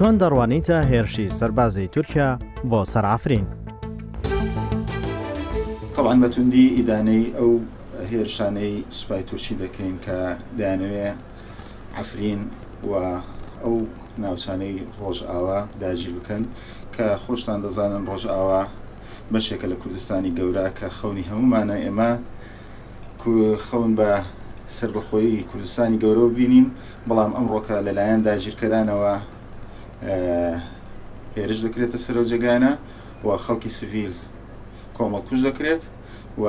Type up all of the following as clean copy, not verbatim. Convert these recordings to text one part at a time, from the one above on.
چۆن دەڕوانیتە هێرشی سەربازی تورکیا بۆ سەر عەفرین. طبعا بەتوندی ئیدانەی ئەو هێرشانەی سوپای تورکی دەکەین کە دەیانەوێت عەفرین و ئەو ناوچانەی ڕۆژئاوا داگیر بکەن کە خۆشتان دەزانن ڕۆژئاوا بەشێکە لە کوردستانی گەورە کە خەونی هەمومانە ئێمە خەون بە سربەخۆیی کوردستانی گەورە بینین، بەڵام ئەمڕۆکە لەلایەن داگیرکەرانەوە هێرش دەکرێتە سەرۆجەگانە و خەڵکی سڤیل کۆمەڵکوژ دەکرێت و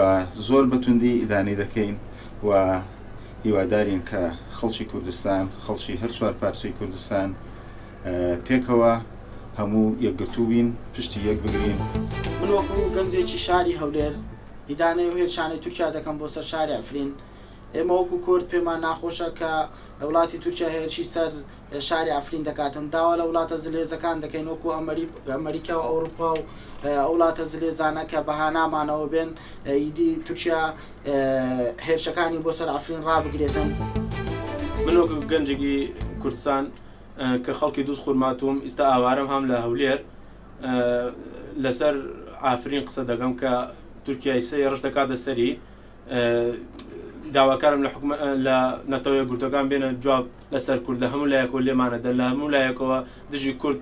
زۆر بەتوندی ئیدانەی دەکەین و هیوادارین کە خەڵکی کوردستان، خەڵکی هەر چوار پارچەی کوردستان پێکەوە هەموو یەکگرتوو بین، پشتی یەک بگرین. من وەکو گەنجێکی شاری هەولێر ئیدانەی و هێرشانەی تورکیا دەکەم بۆ سەر شاری عەفرین. ئێمە وەکو کورد پێمان ناخۆشە کە وڵاتی تورکیا هێرشی سەر شاری عەفرین دەکاتن. داوا لە وڵاتە زلێزەکان دەکەین وەکو ئەمریکا و ئەوروپا و وڵاتە زلێزانە کە بەهانامانەوە بێن ئیدی تورکیا هێرشەکانی بۆ سەر عەفرین ڕابگرێتن. من وەکو گەنجێکی کوردستان کە خەڵکی دووس خورماتوم ئێستا ئاوارم هەم لە هەولێر لەسەر عەفرین قسە دەکەم کە تورکیای سێ ڕەش دەکاتە سەری. داواکارم لە نەتەوە یەکگرتوەکان بێنە جواب لەسەر کورد لە هەموو لایەکەوە لێمانەدە، لە هەموو لایەکەوە دژی کورد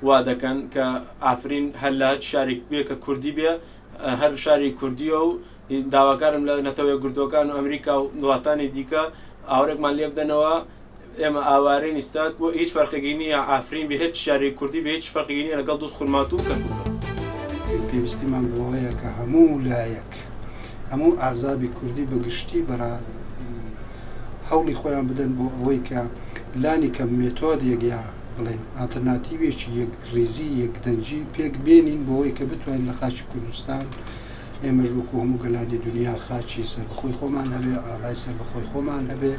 وا دەکەن کە عەفرین هەر لە شارێک بێ کە کوردی بێ، هەر شاری کوردیە و داواکارم لە نەتەوە یەکگرتوەکان و ئەمریکا و وڵاتانی دیکە ئاورێکمان لێ بدەنەوە. ئێمە ئاوارەی ئێستا هیچ فەرقێکی نییە عەفرین بێ هیچ شارێک کوردی بێ، هیچ فەرقێکی نییە لەگەڵ دووس خورماتوو کە پێویستیمان بۆیە کە هەموو لایەک هەموو ئازابی کوردی بەگشتی بەرا هەوڵی خۆیان بدەن بۆ ئەوەی کە لانی کە مێتۆدێک یا بڵێن ئالتەرناتیڤێکی یەکڕێزی یەکدەنجی پێک بێنین بۆ ئەوەی کە بتوانین لە خاچی کوردستان ئێمەش وەکو هەموو گەلانی دنیا خاچی سەربەخۆی خۆمان هەبێ، ئاڵای سەربەخۆی خۆمان هەبێ.